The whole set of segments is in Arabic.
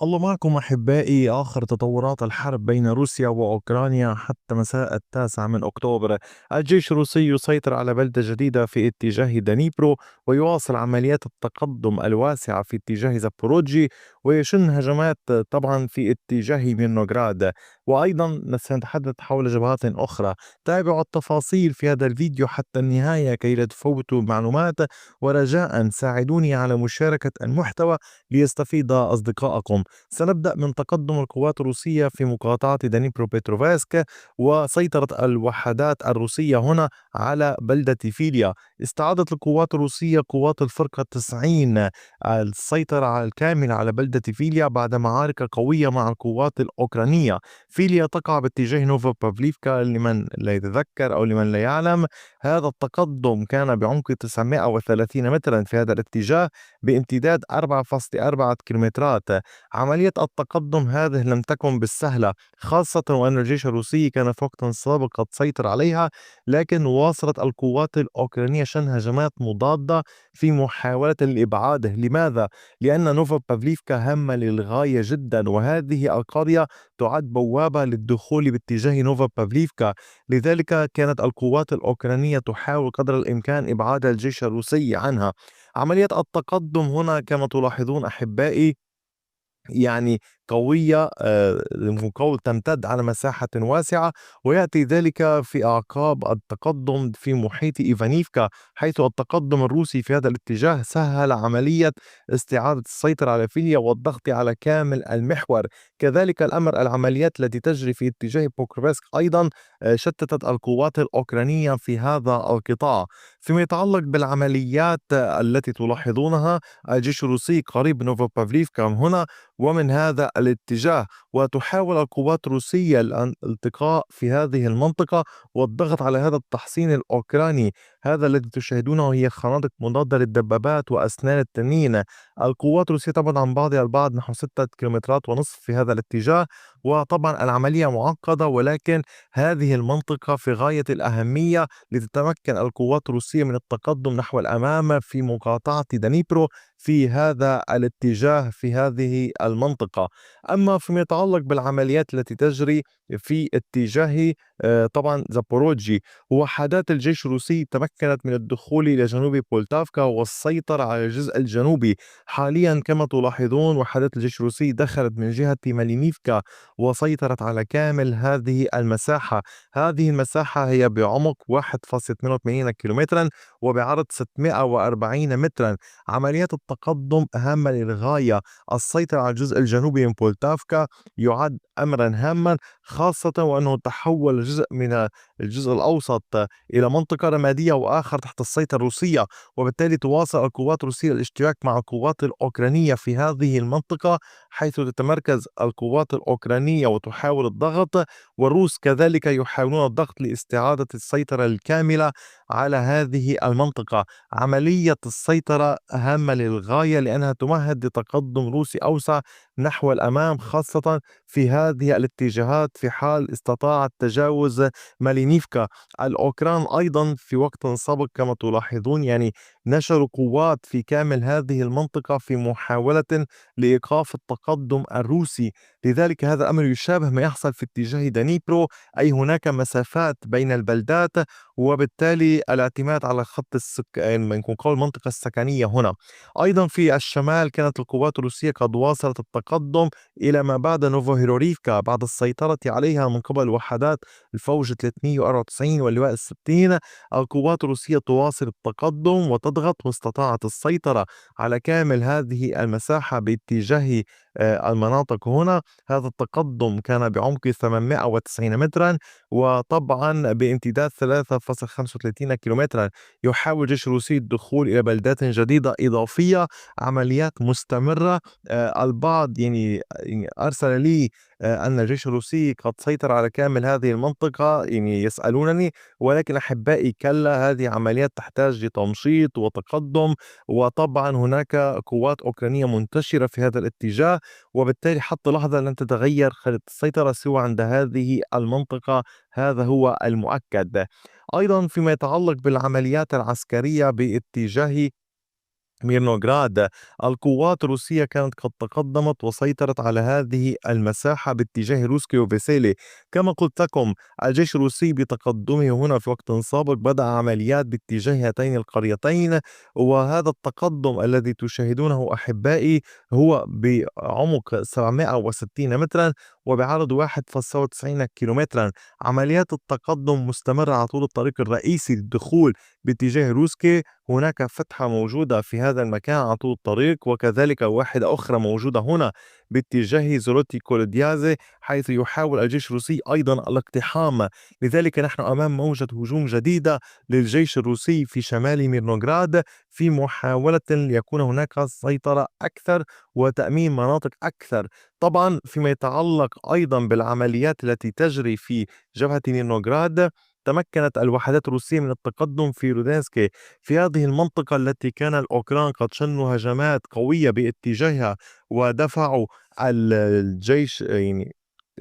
الله معكم أحبائي. آخر تطورات الحرب بين روسيا وأوكرانيا حتى مساء 9 من أكتوبر، الجيش الروسي يسيطر على بلدة جديدة في اتجاه دنيبرو، ويواصل عمليات التقدم الواسعة في اتجاه زابوروجي، ويشن هجمات طبعا في اتجاه ميرنوغراد. وأيضا سنتحدث حول جبهات أخرى. تابعوا التفاصيل في هذا الفيديو حتى النهاية كي لا تفوتوا معلومات، ورجاء ساعدوني على مشاركة المحتوى ليستفيد أصدقائكم. سنبدأ من تقدم القوات الروسية في مقاطعة دنيبرو بيتروفسك وسيطرة الوحدات الروسية هنا على بلدة فيليا. استعادت القوات الروسية قوات الفرقة 90 السيطرة الكاملة على بلدة فيليا بعد معارك قوية مع القوات الأوكرانية. فيليا تقع باتجاه نوفا بافليفكا، لمن لا يتذكر أو لمن لا يعلم. هذا التقدم كان بعمق 930 مترا في هذا الاتجاه بامتداد 4.4 كيلومترات. عملية التقدم هذه لم تكن بالسهلة، خاصة وأن الجيش الروسي كان في وقت سابق قد سيطر عليها، لكن واصلت القوات الأوكرانية شن هجمات مضادة في محاولة لإبعاده. لماذا؟ لأن نوفا بافليفكا هامة للغاية جدا، وهذه القرية تعد بوابة للدخول باتجاه نوفا بافليفكا. لذلك كانت القوات الأوكرانية تحاول قدر الإمكان إبعاد الجيش الروسي عنها. عملية التقدم هنا كما تلاحظون أحبائي يعني قوية، مقاول تمتد على مساحة واسعة، ويأتي ذلك في أعقاب التقدم في محيط إيفانيفكا، حيث التقدم الروسي في هذا الاتجاه سهل عملية استعادة السيطرة على فيليا والضغط على كامل المحور. كذلك الأمر العمليات التي تجري في اتجاه بوكروفسك أيضا شتتت القوات الأوكرانية في هذا القطاع. فيما يتعلق بالعمليات التي تلاحظونها، الجيش الروسي قريب نوفوبافليفكا هنا ومن هذا الاتجاه، وتحاول القوات الروسية الالتقاء في هذه المنطقة والضغط على هذا التحصين الأوكراني. هذا الذي تشاهدونه هي خنادق مضادة للدبابات وأسنان التنين. القوات الروسية تبعد عن بعضها البعض نحو 6 كيلومترات ونصف في هذا الاتجاه. وطبعا العملية معقدة، ولكن هذه المنطقة في غاية الأهمية لتتمكن القوات الروسية من التقدم نحو الأمام في مقاطعة دنيبرو في هذا الاتجاه في هذه المنطقة. أما فيما يتعلق بالعمليات التي تجري في اتجاه طبعا زابوروجي، وحدات الجيش الروسي تمكنت من الدخول إلى جنوب بولتافكا والسيطرة على الجزء الجنوبي. حاليا كما تلاحظون وحدات الجيش الروسي دخلت من جهة مالينيفكا وسيطرت على كامل هذه المساحة. هذه المساحة هي بعمق 1.82 كيلومترا وبعرض 640 مترا. عمليات التقدم هامة للغاية. السيطرة على الجزء الجنوبي من بولتافكا يعد أمرا هاما، خاصة وأنه تحول جزء من الجزء الأوسط إلى منطقة رمادية وآخر تحت السيطرة الروسية، وبالتالي تواصل القوات الروسية الاشتراك مع القوات الأوكرانية في هذه المنطقة، حيث تتمركز القوات الأوكرانية وتحاول الضغط، والروس كذلك يحاولون الضغط لاستعادة السيطرة الكاملة على هذه المنطقة. عملية السيطرة هامة للغاية لأنها تمهد لتقدم روسي أوسع نحو الأمام، خاصة في هذه الاتجاهات في حال استطاعت تجاوز مالينيفكا. الأوكران أيضا في وقت سابق كما تلاحظون نشروا قوات في كامل هذه المنطقة في محاولة لإيقاف التقدم الروسي. لذلك هذا الأمر يشابه ما يحصل في اتجاه دنيبرو، أي هناك مسافات بين البلدات، وبالتالي الاعتماد على خط ممكن نقول المنطقة السكنية هنا. أيضا في الشمال كانت القوات الروسية قد واصلت التقدم إلى ما بعد نوفوهيروريفكا بعد السيطرة عليها من قبل وحدات الفوج 394 واللواء الستين. القوات الروسية تواصل التقدم وتضغط، واستطاعت السيطرة على كامل هذه المساحة باتجاه المناطق هنا. هذا التقدم كان بعمق 890 مترا وطبعا بامتداد 3.35 كيلومترا. يحاول الجيش الروسي الدخول إلى بلدات جديدة إضافية. عمليات مستمرة. البعض أرسل لي أن الجيش الروسي قد سيطر على كامل هذه المنطقة، يسألونني، ولكن أحبائي كلا، هذه عمليات تحتاج لتمشيط وتقدم، وطبعا هناك قوات أوكرانية منتشرة في هذا الاتجاه، وبالتالي حتى لحظة لن تتغير خريطة السيطرة سوى عند هذه المنطقة. هذا هو المؤكد. أيضا فيما يتعلق بالعمليات العسكرية باتجاه ميرنوغراد. القوات الروسية كانت قد تقدمت وسيطرت على هذه المساحة باتجاه روسكي وفيسيلي. كما قلت لكم، الجيش الروسي بتقدمه هنا في وقت سابق بدأ عمليات باتجاه هاتين القريتين، وهذا التقدم الذي تشاهدونه أحبائي هو بعمق 760 مترا وبعرض 1.97 كيلومترا. عمليات التقدم مستمرة على طول الطريق الرئيسي للدخول باتجاه روسكي. هناك فتحة موجودة في هذا المكان على طول الطريق، وكذلك واحدة أخرى موجودة هنا باتجاه زوروتي كولوديازي، حيث يحاول الجيش الروسي أيضا الاقتحام. لذلك نحن أمام موجة هجوم جديدة للجيش الروسي في شمال ميرنوغراد، في محاولة ليكون هناك سيطرة أكثر وتأمين مناطق أكثر. طبعا فيما يتعلق أيضا بالعمليات التي تجري في جبهة ميرنوغراد، تمكنت الوحدات الروسية من التقدم في رودنسكي، في هذه المنطقة التي كان الأوكران قد شنوا هجمات قوية باتجاهها ودفعوا الجيش يعني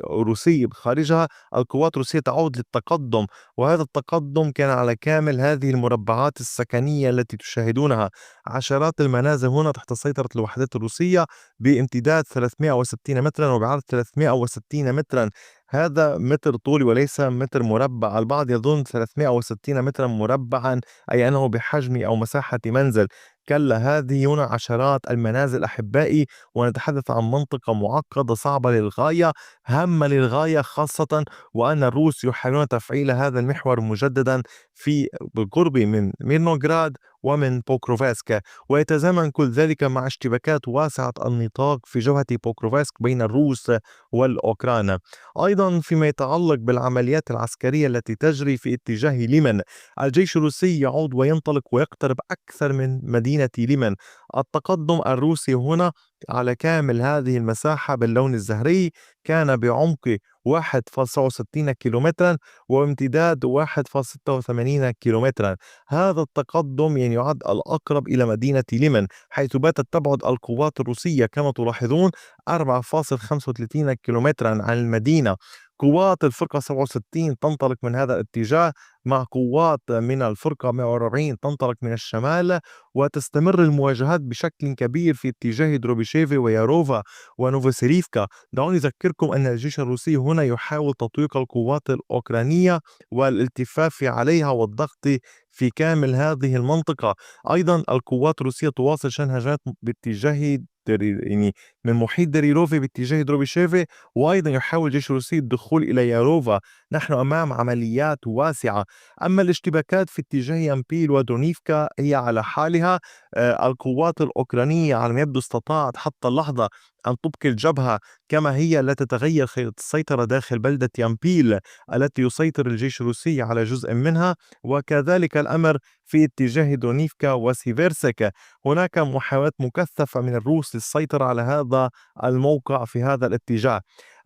روسي خارجها. القوات الروسية تعود للتقدم، وهذا التقدم كان على كامل هذه المربعات السكنية التي تشاهدونها. عشرات المنازل هنا تحت سيطرة الوحدات الروسية بامتداد 360 مترا وبعرض 360 مترا. هذا متر طولي وليس متر مربع. البعض يظن 360 مترا مربعا أي أنه بحجم أو مساحة منزل. كلا، هذه هنا عشرات المنازل أحبائي، ونتحدث عن منطقة معقدة صعبة للغاية، هامة للغاية، خاصة وأن الروس يحاولون تفعيل هذا المحور مجددا في بالقرب من ميرنوغراد ومن بوكروفاسكا، ويتزامن كل ذلك مع اشتباكات واسعة النطاق في جبهة بوكروفاسك بين الروس والأوكران. أيضا فيما يتعلق بالعمليات العسكرية التي تجري في اتجاه ليمن، الجيش الروسي يعود وينطلق ويقترب أكثر من مدينة ليمن. التقدم الروسي هنا على كامل هذه المساحة باللون الزهري كان بعمق 1.69 كيلومترا وامتداد 1.86 كيلومترا. هذا التقدم يعني يعد الأقرب إلى مدينة ليمن، حيث باتت تبعد القوات الروسية كما تلاحظون 4.35 كيلومترا عن المدينة. قوات الفرقة 67 تنطلق من هذا الاتجاه، مع قوات من الفرقة 140 تنطلق من الشمال، وتستمر المواجهات بشكل كبير في اتجاه دروبيشيفي وياروفا ونوفوسيريفكا. دعوني أذكركم أن الجيش الروسي هنا يحاول تطويق القوات الأوكرانية والالتفاف عليها والضغط في كامل هذه المنطقة. أيضا القوات الروسية تواصل شن هجمات باتجاه يعني من محيط ديريروفي باتجاه دروبيشيفي، وأيضا يحاول الجيش الروسي الدخول إلى ياروفا. نحن أمام عمليات واسعة. أما الاشتباكات في اتجاه يامبيل ودونيفكا هي على حالها. القوات الأوكرانية على ما يبدو استطاعت حتى اللحظة أن تبقي الجبهة كما هي، لا تتغير خيط السيطرة داخل بلدة يامبيل التي يسيطر الجيش الروسي على جزء منها، وكذلك الأمر في اتجاه دونيفكا وسيفيرسك. هناك محاولات مكثفة من الروس للسيطرة على هذا الموقع في هذا الاتجاه.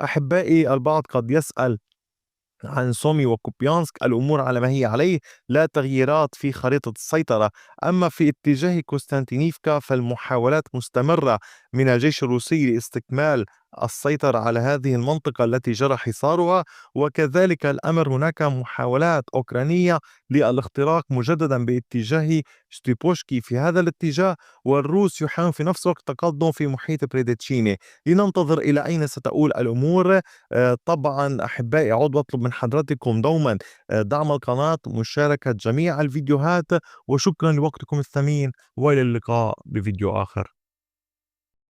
أحبائي، البعض قد يسأل عن سومي وكوبيانسك، الأمور على ما هي عليه، لا تغييرات في خريطة السيطرة. أما في اتجاه كوستانتينيفكا فالمحاولات مستمرة من الجيش الروسي لاستكمال السيطرة على هذه المنطقة التي جرى حصارها، وكذلك الأمر هناك محاولات أوكرانية للاختراق مجددا باتجاه ستيبوشكي في هذا الاتجاه، والروس يحاولون في نفس الوقت التقدم في محيط بريدتشيني. لننتظر إلى أين ستؤول الأمور. طبعا أحبائي، أعود وأطلب من حضراتكم دوما دعم القناة، مشاركة جميع الفيديوهات، وشكرا لوقتكم الثمين، وإلى اللقاء بفيديو آخر.